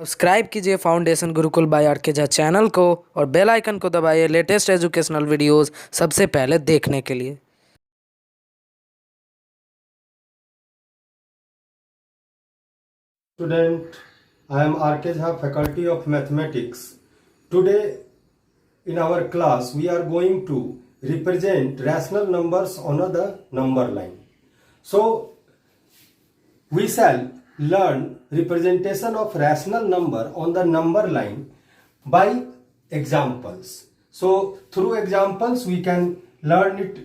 Subscribe कीजिए foundation Gurukul bye are के Jha channel को और बेल आइकन को दबाइए लेटेस्ट एजुकेशनल वीडियोस सबसे पहले देखने के लिए। Student, I am R.K. Jha, Faculty of Mathematics. Today in our class we are going to represent rational numbers on the number line. So we shall learn representation of rational number on the number line by examples. So through examples we can learn it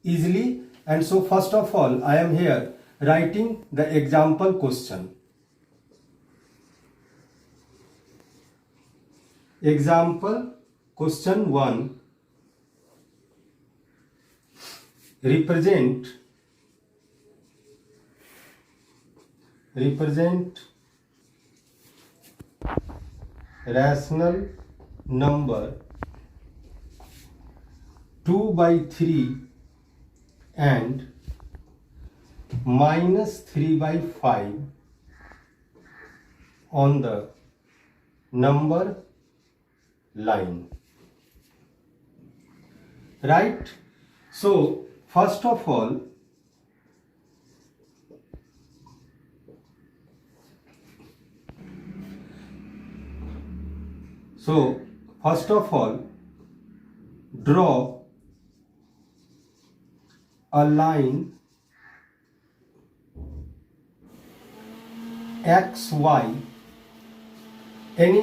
easily, and so first of all I am here writing the example question. Example question 1. Represent rational number 2/3 and -3/5 on the number line. Right? So first of all draw a line XY, any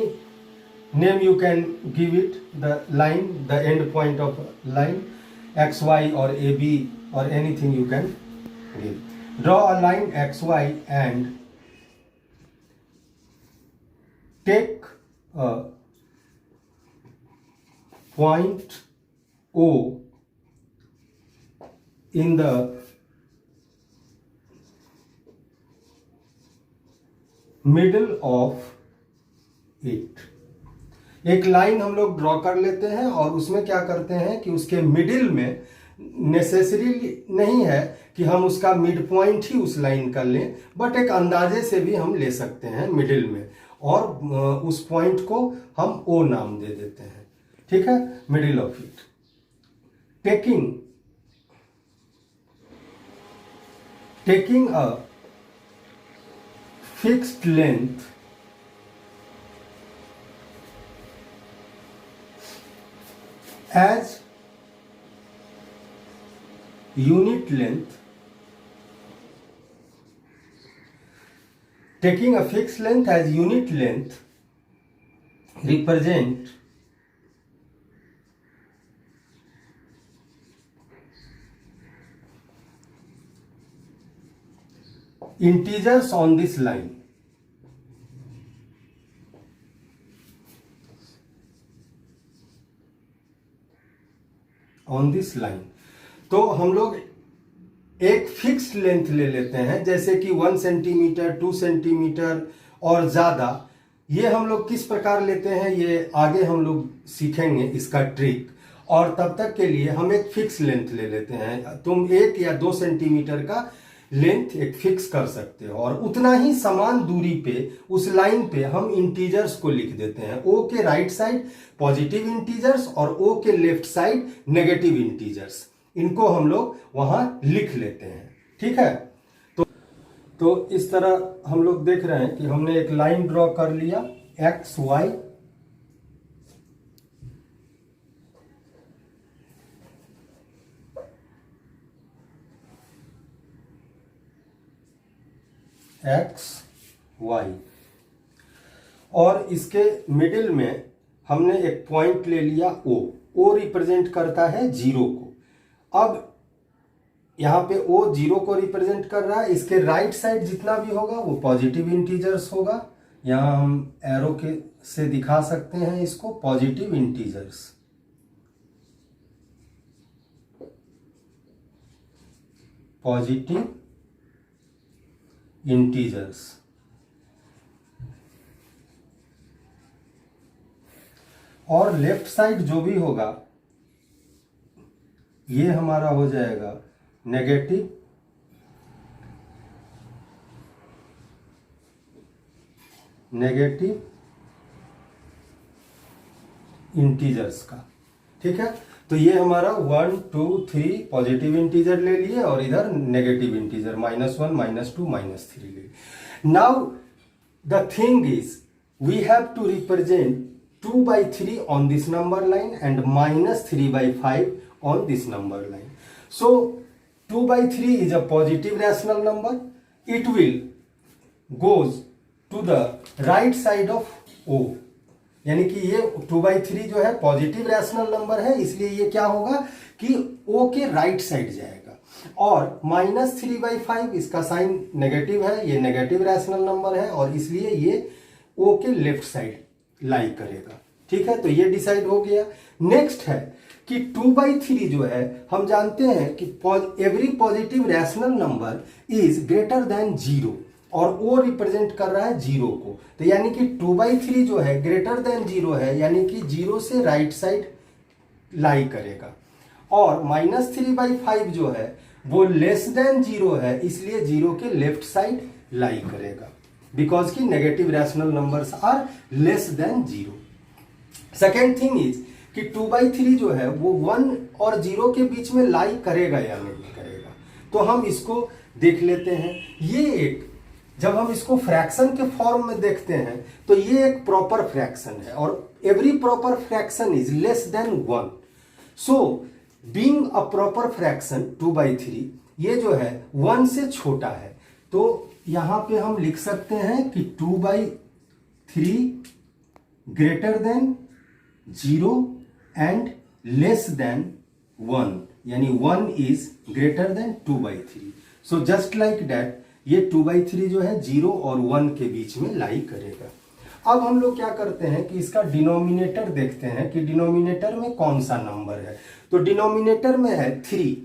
name you can give it, the line, the end point of line, XY or AB or anything you can give. Draw a line XY and take a point O in the middle of it. एक line हम लोग draw कर लेते हैं और उसमें क्या करते हैं कि उसके मिडिल में, नेसेसरी नहीं है कि हम उसका मिड पॉइंट ही उस लाइन का लें, बट एक अंदाजे से भी हम ले सकते हैं मिडिल में, और उस पॉइंट को हम ओ नाम दे देते हैं. ठीक है, middle of it. Taking a fixed length as unit length, taking a fixed length as unit length, represent integers on this line. On this line. तो हम लोग एक फिक्स्ड लेंथ ले लेते हैं, जैसे कि 1 सेंटीमीटर, 2 सेंटीमीटर और ज़्यादा. ये हम लोग किस प्रकार लेते हैं ये आगे हम लोग सीखेंगे इसका ट्रिक. और तब तक के लिए हम एक फिक्स लेंथ ले लेते हैं. तुम 1 या 2 सेंटीमीटर का लेंथ एक फिक्स कर सकते हो, और उतना ही समान दूरी पे उस लाइन पे हम इंटीजर्स को लिख देते हैं. ओ के राइट साइड पॉजिटिव इंटीजर्स और ओ के लेफ्ट साइड नेगेटिव इंटीजर्स, इनको हम लोग वहां लिख लेते हैं. ठीक है, तो इस तरह हम लोग देख रहे हैं कि हमने एक लाइन ड्रॉ कर लिया एक्स वाई, एक्स वाई, और इसके मिडिल में हमने एक पॉइंट ले लिया ओ. ओ रिप्रेजेंट करता है जीरो को. अब यहां पे ओ जीरो को रिप्रेजेंट कर रहा है. इसके राइट साइड जितना भी होगा वो पॉजिटिव इंटीजर्स होगा. यहां हम एरो के से दिखा सकते हैं इसको, पॉजिटिव इंटीजर्स. Positive integers. और लेफ्ट साइड जो भी होगा ये हमारा हो जाएगा नेगेटिव इंटीजर्स का। ठीक है, तो ये हमारा 1 2 3 पॉजिटिव इंटीजर ले लिए और इधर नेगेटिव इंटीजर -1 -2 -3 ले लिए। Now the thing is we have to represent 2/3 on this number line and -3/5 on this number line. So 2/3 is a positive rational number. It will goes to the right side of O. यानी कि ये 2/3 जो है positive rational number है, इसलिए ये क्या होगा कि O के राइट साइड जाएगा। और -3/5 इसका साइन नेगेटिव है, ये नेगेटिव रैशनल नंबर है और इसलिए ये O के लेफ्ट साइड लाई करेगा। ठीक है, तो ये डिसाइड हो गया। नेक्स्ट है कि 2/3 जो है हम जानते हैं कि every positive rational number is greater than 0 और वो रिप्रेजेंट कर रहा है 0 को। तो यानी कि 2/3 जो है ग्रेटर देन 0 है, यानी कि 0 से राइट साइड लाई करेगा। और -3/5 जो है वो लेस देन 0 है, इसलिए 0 के लेफ्ट साइड लाई करेगा, बिकॉज की negative rational numbers are less than 0। Second thing is कि 2/3 जो है वो 1 और 0 के बीच में लाई करेगा या नहीं करेगा, तो हम इसको देख लेते हैं। ये एक जब हम इसको फ्रैक्शन के फॉर्म में देखते हैं तो ये एक प्रॉपर फ्रैक्शन है और every proper fraction is less than 1। So being a proper fraction 2/3 ये जो है 1 से छोटा है, तो यहां पे हम लिख सकते हैं कि 2/3 greater than 0 and less than 1, यानी 1 is greater than 2/3। So just like that ये 2/3 जो है 0 और 1 के बीच में लाई करेगा। अब हम लोग क्या करते हैं कि इसका डिनोमिनेटर देखते हैं कि डिनोमिनेटर में कौन सा नंबर है। तो डिनोमिनेटर में है 3,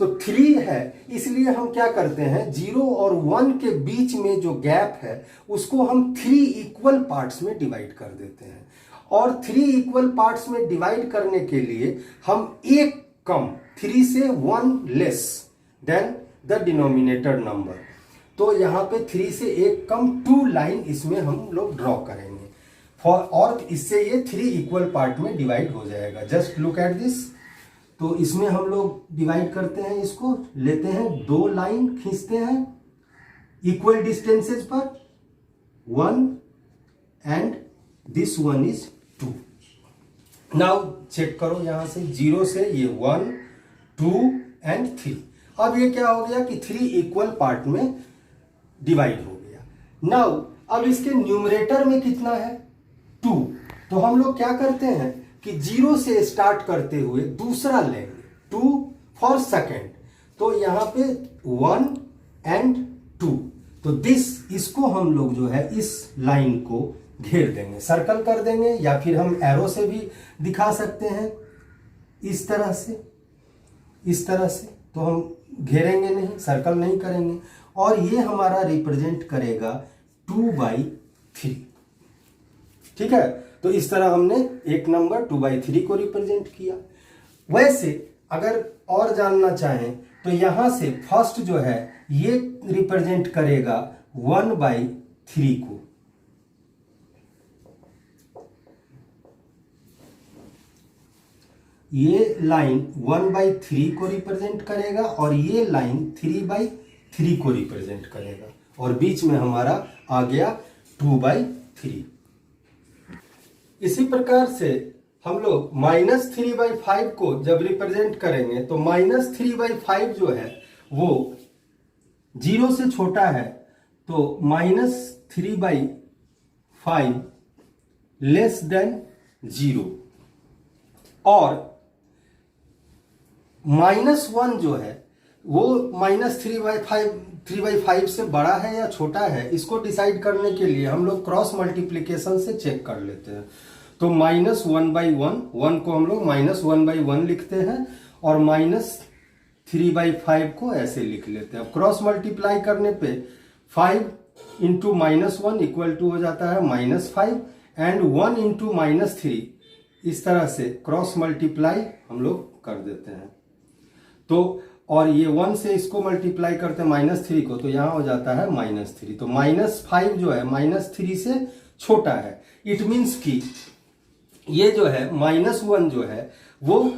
तो 3 है, इसलिए हम क्या करते हैं 0 और 1 के बीच में जो गैप है उसको हम 3 इक्वल पार्ट्स में डिवाइड कर देते हैं। और 3 इक्वल पार्ट्स में डिवाइड करने के लिए हम एक कम 3 से 1 less than the denominator number, तो यहां पे 3 से एक कम 2 लाइन इसमें हम लोग ड्रॉ करेंगे और इससे ये 3 इक्वल पार्ट में डिवाइड हो जाएगा। Just look at this. तो इसमें हम लोग डिवाइड करते हैं, इसको लेते हैं 2 लाइन खींचते हैं इक्वल डिस्टेंसेज पर, 1 and this 1 is 2। Now check करो यहां से 0 से ये 1 2 एंड 3। अब ये क्या हो गया कि 3 इक्वल पार्ट में डिवाइड हो गया। नाउ अब इसके न्यूमरेटर में कितना है 2, तो हम लोग क्या करते हैं कि 0 से स्टार्ट करते हुए दूसरा लेंगे 2 फॉर सेकेंड, तो यहां पे 1 एंड 2, तो इसको हम लोग जो है इस लाइन को घेर देंगे, सर्कल कर देंगे, या फिर हम एरो से भी दिखा सकते हैं इस तरह से। तो हम घेरेंगे नहीं, सर्कल नहीं करेंगे, और ये हमारा रिप्रेजेंट करेगा 2/3। ठीक है, तो इस तरह हमने एक नंबर 2/3 को रिप्रेजेंट किया। वैसे अगर और जानना चाहें तो यहां से फर्स्ट जो है ये रिप्रेजेंट करेगा 1/3 को। ये लाइन 1/3 को रिप्रेजेंट करेगा और ये लाइन 3/3 को रिप्रेजेंट करेगा, और बीच में हमारा आ गया 2/3। इसी प्रकार से हम लोग -3/5 को जब रिप्रेजेंट करेंगे तो -3/5 जो है वो 0 से छोटा है, तो -3/5 लेस देन 0, और -1 जो है वो -3/5 से बड़ा है या छोटा है, इसको डिसाइड करने के लिए हम लोग क्रॉस मल्टीप्लिकेशन से चेक कर लेते हैं। तो -1/1 को हम लोग -1/1 लिखते हैं और -3/5 को ऐसे लिख लेते हैं। अब क्रॉस मल्टीप्लाई करने पे 5 इंटू -1 इक्वल टू हो जाता है -5 एंड 1 इंटू -3, इस तरह से क्रॉस मल्टीप्लाई हम लोग कर देते हैं। तो और ये 1 से इसको मल्टीप्लाई करते हैं -3 को, तो यहां हो जाता है -3। तो -5 जो है -3 से छोटा है। इट मीन्स कि ये जो है -1 जो है वो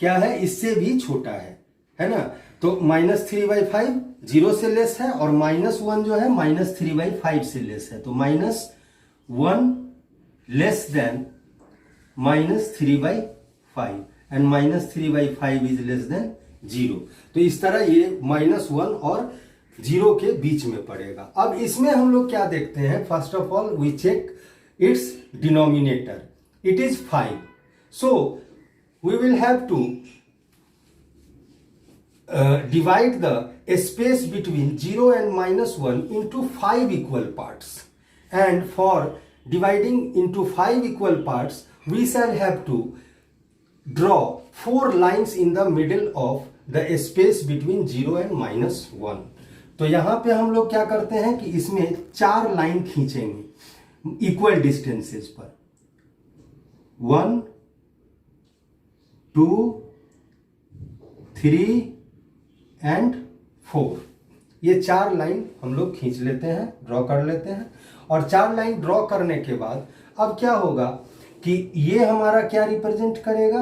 क्या है, इससे भी छोटा है ना। तो -3/5 0 से लेस है, और -1 जो है -3/5 से लेस है। तो -1 less than -3/5 and -3/5 is less than 0। तो इस तरह ये -1 और 0 के बीच में पड़ेगा। अब इसमें हम लोग क्या देखते हैं, first of all we check its denominator, it is 5। So we will have to divide the space between 0 and -1 into 5 equal parts, and for dividing into 5 equal parts we shall have to draw 4 lines in the middle of the space between 0 and -1। तो यहां पे हम लोग क्या करते हैं कि इसमें 4 लाइन खींचेंगे इक्वल डिस्टेंसेस पर, 1 2 3 एंड 4। ये 4 लाइन हम लोग खींच लेते हैं, ड्रॉ कर लेते हैं। और 4 लाइन ड्रॉ करने के बाद अब क्या होगा कि ये हमारा क्या रिप्रेजेंट करेगा,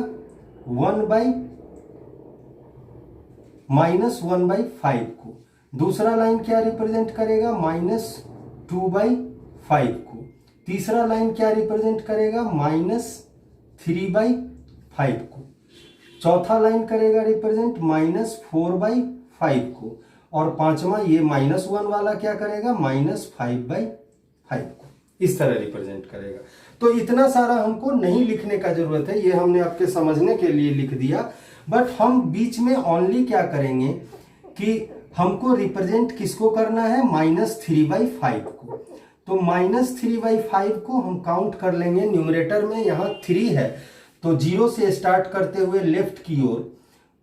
1/-1/5 को। दूसरा लाइन क्या रिप्रेजेंट करेगा, -2/5 को। तीसरा लाइन क्या रिप्रेजेंट करेगा, -3/5 को। चौथा लाइन करेगा रिप्रेजेंट -4/5 को। और पांचवा ये -1 वाला क्या करेगा, -5/5 को। इस तरह रिप्रेजेंट करेगा। तो इतना सारा हमको नहीं लिखने का जरूरत है, ये हमने आपके समझने के लिए लिख दिया। बट हम बीच में ओनली क्या करेंगे कि हमको रिप्रेजेंट किसको करना है, -3/5 को। तो -3/5 को हम काउंट कर लेंगे न्यूमरेटर में, यहां 3 है तो 0 से स्टार्ट करते हुए लेफ्ट की ओर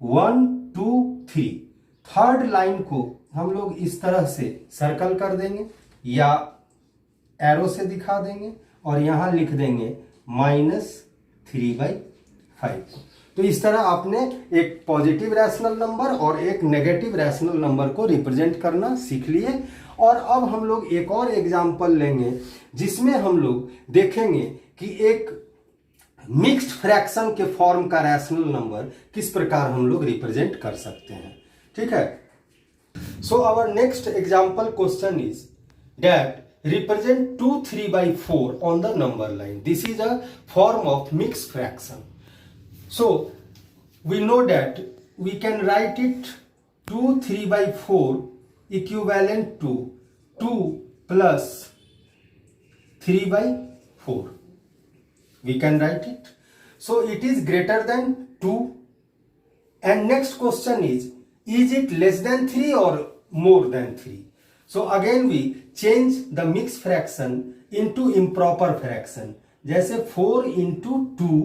1 2 3। थर्ड लाइन को हम लोग इस तरह से सर्कल कर देंगे या एरो से दिखा देंगे, और यहां लिख देंगे -3/5। तो इस तरह आपने एक पॉजिटिव रैशनल नंबर और एक नेगेटिव रैशनल नंबर को रिप्रेजेंट करना सीख लिए। और अब हम लोग एक और एग्जाम्पल लेंगे जिसमें हम लोग देखेंगे कि एक मिक्स्ड फ्रैक्शन के फॉर्म का रैशनल नंबर किस प्रकार हम लोग रिप्रेजेंट कर सकते हैं। ठीक है। So our next example question is that represent 2 3/4 on the number line. This is a form of mixed fraction. So we know that we can write it 2 3/4 equivalent to 2 plus 3/4. We can write it. So it is greater than 2. And next question is it less than 3 or more than 3? So again we change the mixed fraction into improper fraction, जैसे 4 into 2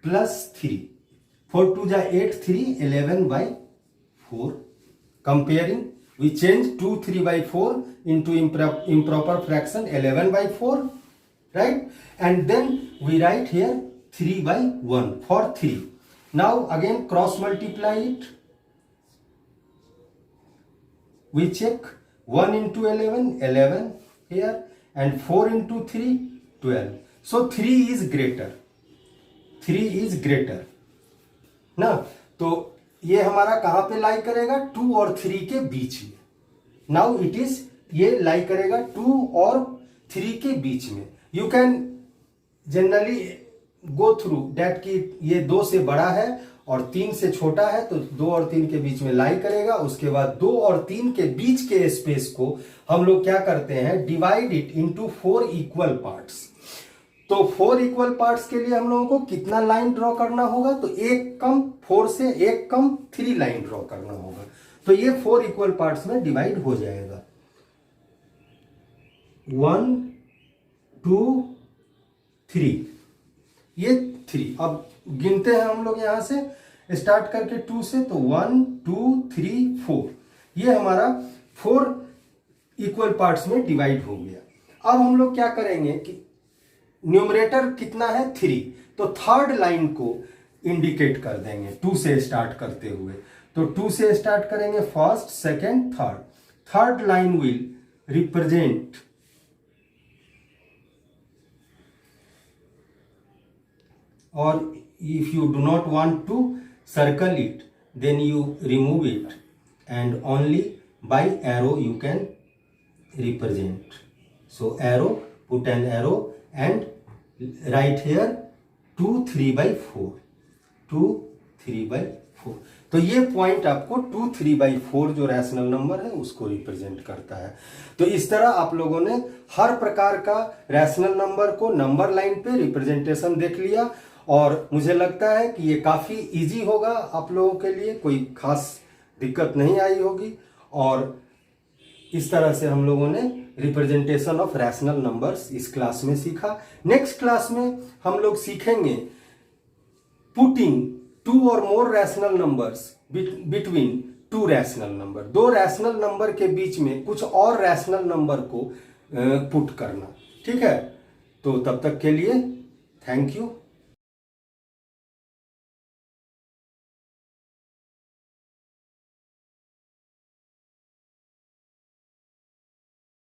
plus 3, 4 2 जा 8, 3 11/4। Comparing, we change 2 3/4 into improper fraction 11/4, right? And then we write here 3/1 for 3. Now again cross multiply it. We check 1 into 11 11 here, and 4 into 3 12. So 3 is greater, 3 is greater ना। तो ये हमारा कहां पे लाई करेगा, 2 और 3 के बीच में। नाउ इट इज, ये लाई करेगा 2 और 3 के बीच में। You can generally go through that कि ये 2 से बड़ा है और 3 से छोटा है, तो 2 और 3 के बीच में लाई करेगा। उसके बाद 2 और 3 के बीच के स्पेस को हम लोग क्या करते हैं, divide it into 4 equal parts. तो 4 इक्वल पार्ट्स के लिए हम लोगों को कितना लाइन ड्रॉ करना होगा, तो एक कम 4 से एक कम 3 लाइन ड्रॉ करना होगा। तो ये 4 इक्वल पार्ट्स में डिवाइड हो जाएगा। 1 2 3, ये 3। अब गिनते हैं हम लोग यहां से स्टार्ट करके 2 से, तो 1 2 3 4, ये हमारा 4 इक्वल पार्ट्स में डिवाइड हो गया। अब हम लोग क्या करेंगे कि न्यूमरेटर कितना है, 3, तो थर्ड लाइन को इंडिकेट कर देंगे 2 से स्टार्ट करते हुए। तो 2 से स्टार्ट करेंगे, first second third. Third line will represent और if you do not want to circle it, then you remove it and only by arrow you can represent. So arrow, put an arrow and write here 2 3/4, 2 3/4. तो ये point आपको 2 3/4 जो rational number है उसको represent करता है। तो इस तरह आप लोगों ने हर प्रकार का रैशनल नंबर को नंबर लाइन पे रिप्रेजेंटेशन देख लिया और मुझे लगता है कि ये काफी इजी होगा आप लोगों के लिए, कोई खास दिक्कत नहीं आई होगी। और इस तरह से हम लोगों ने रिप्रेजेंटेशन ऑफ रैशनल नंबर्स इस क्लास में सीखा। नेक्स्ट क्लास में हम लोग सीखेंगे पुटिंग 2 और more rational numbers between 2 rational number. 2 rational number के बीच में कुछ और रैशनल नंबर को पुट करना। ठीक है, तो तब तक के लिए थैंक यू।